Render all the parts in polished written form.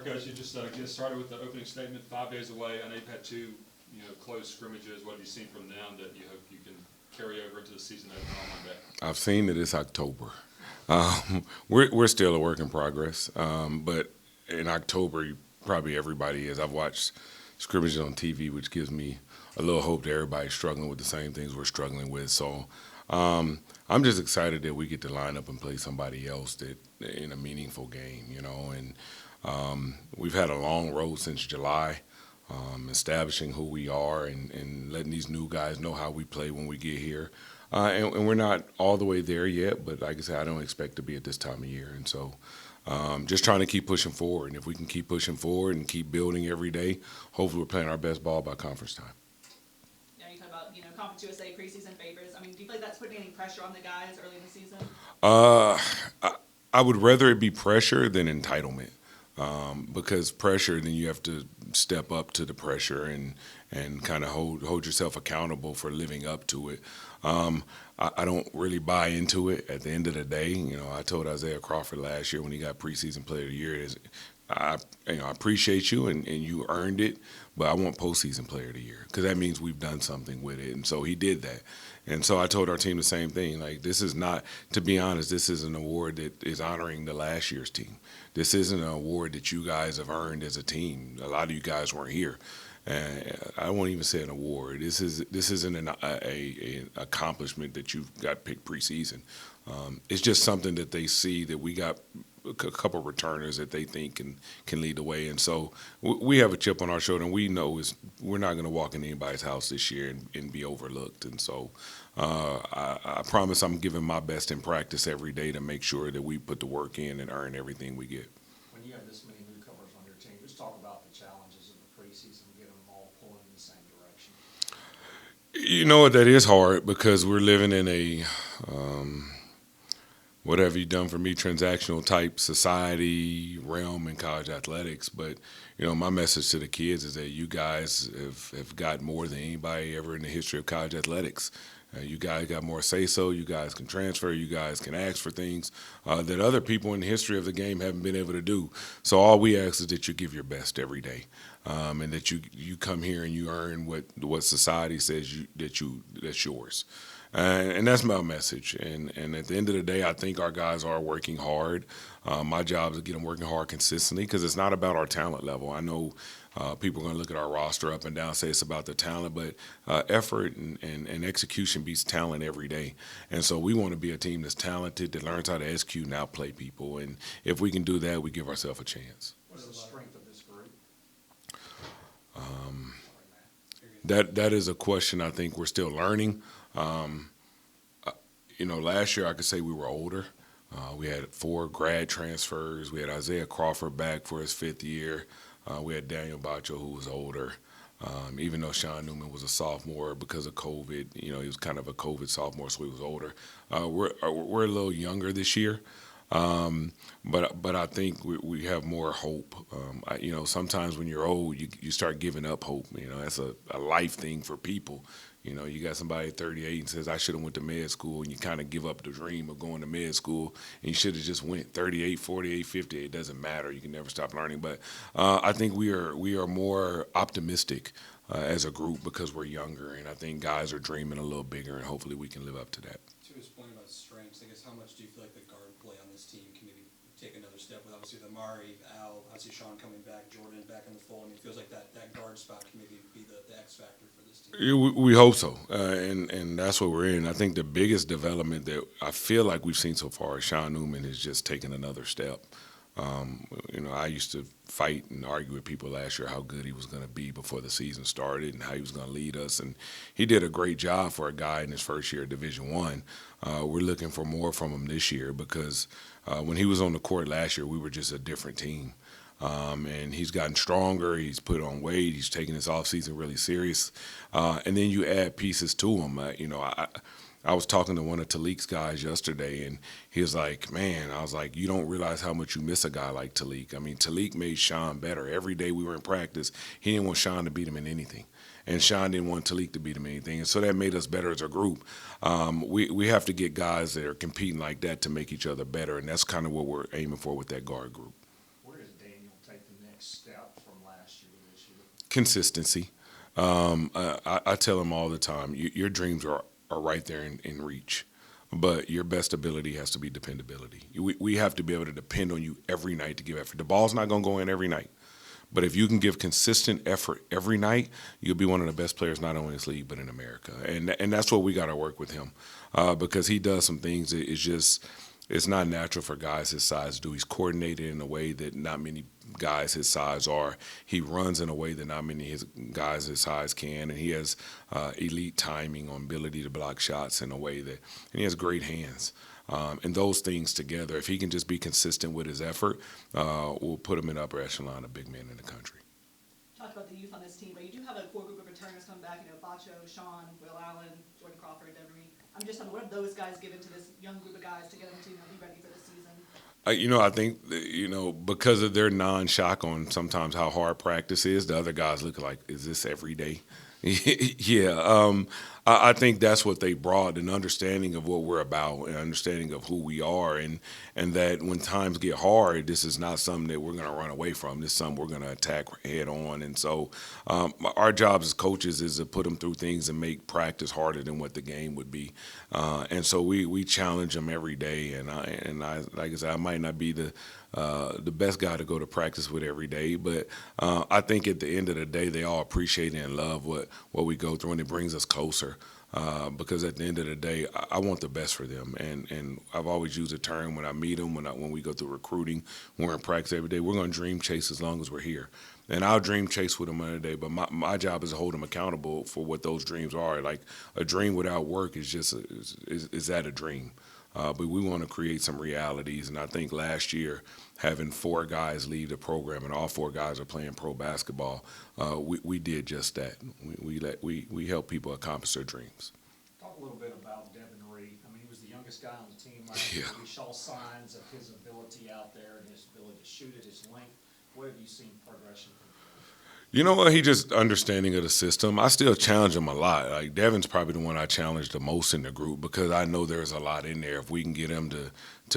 Coach, you just get started with the opening statement. 5 days away. I know you've had two, close scrimmages. What have you seen from them that you hope you can carry over into the season opener on Monday? I've seen that it's October. We're still a work in progress, but in October, probably everybody is. I've watched scrimmages on TV, which gives me a little hope that everybody's struggling with the same things we're struggling with. So I'm just excited that we get to line up and play somebody else that in a meaningful game, And we've had a long road since July, establishing who we are and letting these new guys know how we play when we get here. And we're not all the way there yet, but like I said, I don't expect to be at this time of year. And so just trying to keep pushing forward. And if we can keep pushing forward and keep building every day, hopefully we're playing our best ball by conference time. Yeah, you talk about, Conference USA preseason favorites. Do you feel like that's putting any pressure on the guys early in the season? I would rather it be pressure than entitlement. Because pressure, then you have to step up to the pressure and kind of hold yourself accountable for living up to it. I don't really buy into it at the end of the day. I told Isaiah Crawford last year when he got preseason player of the year, I appreciate you and you earned it, but I want postseason player of the year because that means we've done something with it. And so he did that. And so I told our team the same thing. Like, this is not, to be honest, this is an award that is honoring the last year's team. This isn't an award that you guys have earned as a team. A lot of you guys weren't here. I won't even say an award. This isn't an accomplishment that you've got picked preseason. It's just something that they see that we got a couple of returners that they think can lead the way. And so we have a chip on our shoulder, and we know we're not going to walk in anybody's house this year and be overlooked. And so I promise I'm giving my best in practice every day to make sure that we put the work in and earn everything we get. When you have this many newcomers on your team, just talk about the challenges of the preseason, getting them all pulling in the same direction. You know what, that is hard because we're living in a what have you done for me transactional type society realm in college athletics. But my message to the kids is that you guys have got more than anybody ever in the history of college athletics. You guys got more say-so. You guys can transfer. You guys can ask for things that other people in the history of the game haven't been able to do. So all we ask is that you give your best every day, and that you come here and you earn what society says that's yours. And that's my message. And at the end of the day, I think our guys are working hard. My job is to get them working hard consistently because it's not about our talent level. I know people are going to look at our roster up and down and say it's about the talent, but effort and execution beats talent every day. And so we want to be a team that's talented, that learns how to execute and outplay people. And if we can do that, we give ourselves a chance. What's the strength of this group? That is a question I think we're still learning. Last year I could say we were older. We had 4 grad transfers. We had Isaiah Crawford back for his 5th year. We had Daniel Bacho, who was older. Even though Sean Newman was a sophomore because of COVID, he was kind of a COVID sophomore, so he was older. We're a little younger this year. But I think we have more hope. Sometimes when you're old, you start giving up hope. That's a life thing for people. You got somebody at 38 and says, I should have went to med school, and you kind of give up the dream of going to med school, and you should have just went 38, 48, 50. It doesn't matter. You can never stop learning. But I think we are more optimistic as a group because we're younger, and I think guys are dreaming a little bigger, and hopefully we can live up to that. To his point about strengths, I guess how much do you feel like the guard play on this team can maybe take another step with obviously the Mari, Al, obviously Sean coming back, Jordan back in the fold? It feels like that guard spot can maybe be the X factor for this team. We hope so, and that's what we're in. I think the biggest development that I feel like we've seen so far is Sean Newman has just taken another step. I used to fight and argue with people last year how good he was going to be before the season started and how he was going to lead us, and he did a great job for a guy in his first year at Division I. We're looking for more from him this year because when he was on the court last year, we were just a different team. And he's gotten stronger. He's put on weight. He's taking his offseason really serious. And then you add pieces to him. I was talking to one of Talik's guys yesterday, and he was like, man, I was like, you don't realize how much you miss a guy like Talik. Talik made Sean better. Every day we were in practice, he didn't want Sean to beat him in anything. And Sean didn't want Talik to beat him in anything. And so that made us better as a group. We have to get guys that are competing like that to make each other better, and that's kind of what we're aiming for with that guard group. Where does Daniel take the next consistency. I tell them all the time, your dreams are right there in reach. But your best ability has to be dependability. We have to be able to depend on you every night to give effort. The ball's not going to go in every night. But if you can give consistent effort every night, you'll be one of the best players not only in this league but in America. And that's what we got to work with him because he does some things that it's not natural for guys his size to do. He's coordinated in a way that not many guys his size are. He runs in a way that not many guys his size can, and he has elite timing on ability to block shots in a way that, and he has great hands. And those things together, if he can just be consistent with his effort, we'll put him in upper echelon of big men in the country. Talked about the youth on this team, but you do have a core group of returners coming back. Bacho, Sean, Will Allen, Jordan Crawford, Devin Reed. I'm just wondering, what have those guys given to this young group of guys to get them to be ready for the season? I think, because of their non-shock on sometimes how hard practice is, the other guys look like, is this every day? Yeah, I think that's what they brought, an understanding of what we're about, an understanding of who we are, and that when times get hard, this is not something that we're going to run away from. This is something we're going to attack head on. And so our job as coaches is to put them through things and make practice harder than what the game would be. And so we challenge them every day. And I like I said, I might not be the best guy to go to practice with every day, but I think at the end of the day, they all appreciate and love what we go through, and it brings us closer. Because at the end of the day, I want the best for them, and I've always used a term when I meet them, when we go through recruiting, when we're in practice every day, we're going to dream chase as long as we're here. And I'll dream chase with them every day, but my job is to hold them accountable for what those dreams are. Like a dream without work is just is that a dream? But we want to create some realities, and I think last year having 4 guys leave the program and all 4 guys are playing pro basketball, we did just that. We help people accomplish their dreams. Talk a little bit about Devin Reed. I mean, he was the youngest guy on the team last year. Yeah. We saw signs of his ability out there and his ability to shoot at his length. What have you seen progression from him? You know what? He just understanding of the system. I still challenge him a lot. Like Devin's probably the one I challenge the most in the group because I know there's a lot in there. If we can get him to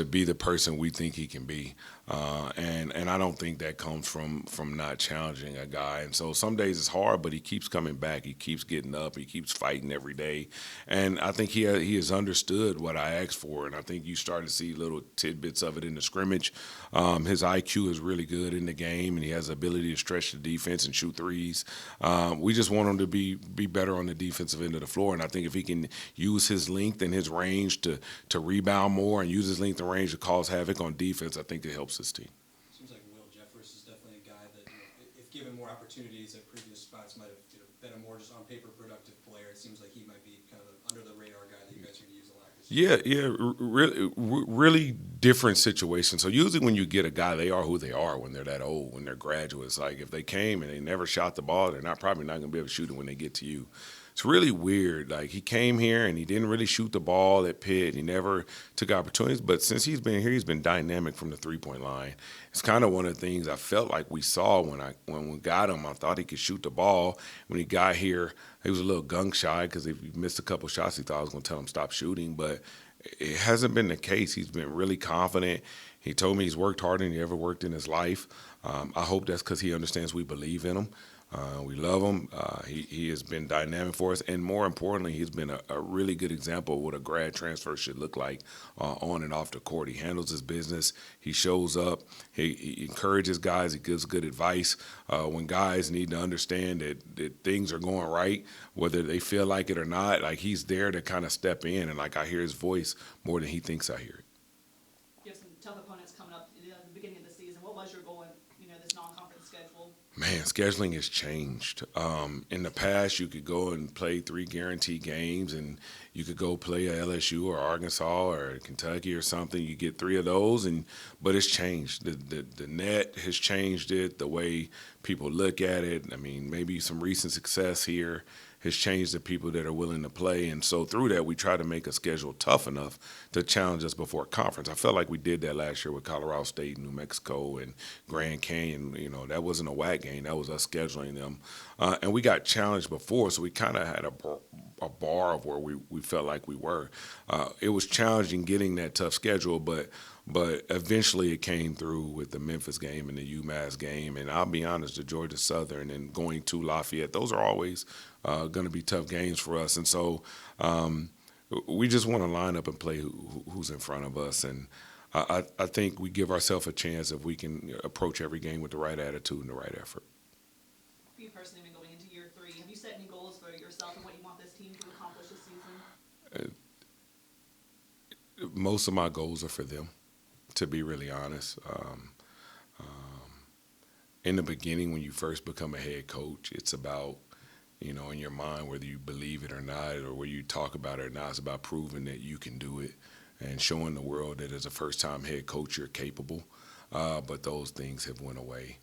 be the person we think he can be, and I don't think that comes from not challenging a guy. And so some days it's hard, but he keeps coming back. He keeps getting up. He keeps fighting every day. And I think he has understood what I asked for. And I think you start to see little tidbits of it in the scrimmage. His IQ is really good in the game, and he has the ability to stretch the defense and shoot threes. We just want him to be better on the defensive end of the floor. And I think if he can use his length and his range to rebound more and use his length and range to cause havoc on defense, I think it helps his team. Seems like Will Jeffers is definitely a guy that, if given more opportunities at previous spots, might have been a more just on paper productive player. It seems like he might be kind of an under the radar guy that you guys are going to use a lot this year. Yeah, really different situation. So usually when you get a guy, they are who they are when they're that old, when they're graduates. Like if they came and they never shot the ball, they're probably not going to be able to shoot it when they get to you. It's really weird. Like he came here and he didn't really shoot the ball at Pitt. He never took opportunities. But since he's been here, he's been dynamic from the three-point line. It's kind of one of the things I felt like we saw when we got him. I thought he could shoot the ball. When he got here, he was a little gun shy because if he missed a couple shots, he thought I was going to tell him stop shooting. But it hasn't been the case. He's been really confident. He told me he's worked harder than he ever worked in his life. I hope that's because he understands we believe in him. We love him. He has been dynamic for us, and more importantly, he's been a really good example of what a grad transfer should look like on and off the court. He handles his business. He shows up. He encourages guys. He gives good advice. When guys need to understand that things are going right, whether they feel like it or not, like he's there to kind of step in, and like I hear his voice more than he thinks I hear it. You have some tough opponents coming up at the beginning of the season. What was your goal in this non-conference schedule? Man, scheduling has changed. In the past, you could go and play 3 guaranteed games, and you could go play a LSU or Arkansas or Kentucky or something. You get 3 of those, but it's changed. The net has changed it, the way people look at it. I mean, maybe some recent success here has changed the people that are willing to play. And so through that, we try to make a schedule tough enough to challenge us before conference. I felt like we did that last year with Colorado State, New Mexico, and Grand Canyon. That wasn't a WAC game. That was us scheduling them. And we got challenged before, so we kind of had a bar of where we felt like we were. It was challenging getting that tough schedule, but but eventually it came through with the Memphis game and the UMass game. And I'll be honest, the Georgia Southern and going to Lafayette, those are always going to be tough games for us. And so we just want to line up and play who's in front of us. And I think we give ourselves a chance if we can approach every game with the right attitude and the right effort. For you personally, when going into year 3, have you set any goals for yourself and what you want this team to accomplish this season? Most of my goals are for them, to be really honest. In the beginning, when you first become a head coach, it's about, in your mind, whether you believe it or not, or whether you talk about it or not, it's about proving that you can do it and showing the world that as a first-time head coach, you're capable. But those things have went away.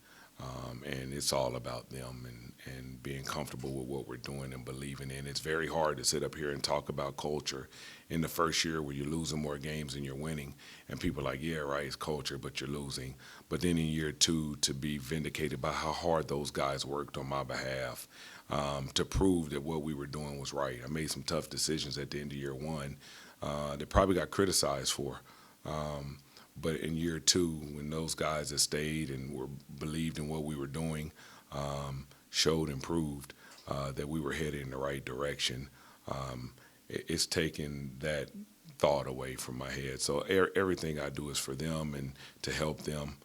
And it's all about them and being comfortable with what we're doing and believing in. It's very hard to sit up here and talk about culture in the first year where you're losing more games than you're winning. And people are like, yeah, right, it's culture, but you're losing. But then in year 2, to be vindicated by how hard those guys worked on my behalf to prove that what we were doing was right. I made some tough decisions at the end of year 1 that probably got criticized for. But in year 2, when those guys that stayed and were believed in what we were doing, showed and proved that we were headed in the right direction, it's taken that thought away from my head. So everything I do is for them and to help them.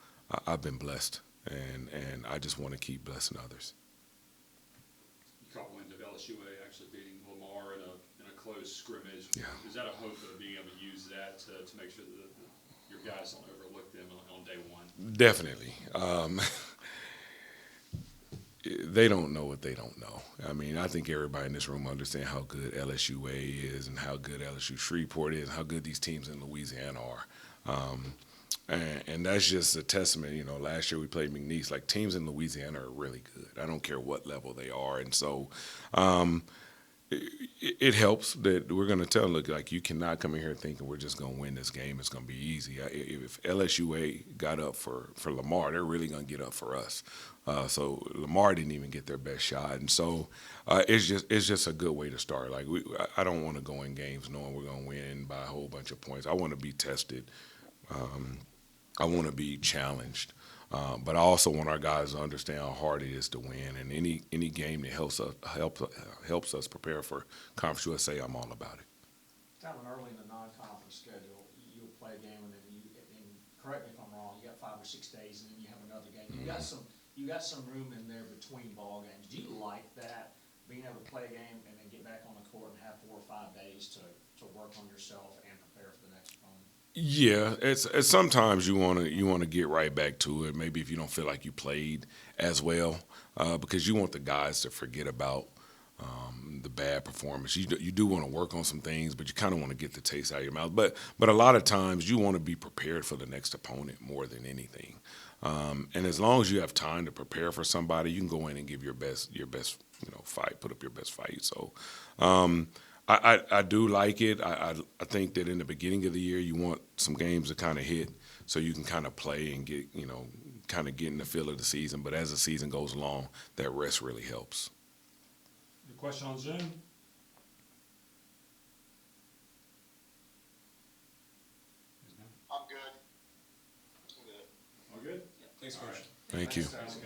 I've been blessed, and I just want to keep blessing others. You caught wind of LSUA actually beating Lamar in a close scrimmage. Yeah. Is that a hope of being able to use that to make sure that your guys don't overlook them on day 1? Definitely. They don't know what they don't know. I mean, I think everybody in this room understands how good LSUA is and how good LSU Shreveport is and how good these teams in Louisiana are. And that's just a testament. Last year we played McNeese. Like, teams in Louisiana are really good. I don't care what level they are. And so it helps that we're going to tell them, look, like, you cannot come in here thinking we're just going to win this game. It's going to be easy. If LSUA got up for Lamar, they're really going to get up for us. So Lamar didn't even get their best shot. And so it's just a good way to start. Like, I don't want to go in games knowing we're going to win by a whole bunch of points. I want to be tested. I want to be challenged. But I also want our guys to understand how hard it is to win. And any game that helps us prepare for Conference USA, I'm all about it. Talvin, early in the non-conference schedule, you'll play a game and then and correct me if I'm wrong, you got 5 or 6 days and then you have another game. You got some room in there between ball games. Do you like that, being able to play a game and then get back on the court and have 4 or 5 days to work on yourself and prepare for the next opponent? Yeah, it's sometimes you want to get right back to it. Maybe if you don't feel like you played as well, because you want the guys to forget about the bad performance. You do want to work on some things, but you kind of want to get the taste out of your mouth. But a lot of times you want to be prepared for the next opponent more than anything. And as long as you have time to prepare for somebody, you can go in and give your best fight, put up your best fight. So I do like it. I think that in the beginning of the year, you want some games to kind of hit so you can kind of play and get in the feel of the season. But as the season goes along, that rest really helps. Your question on Zoom? I'm good. All good? Thanks, Coach. Thank you. Thanks, guys.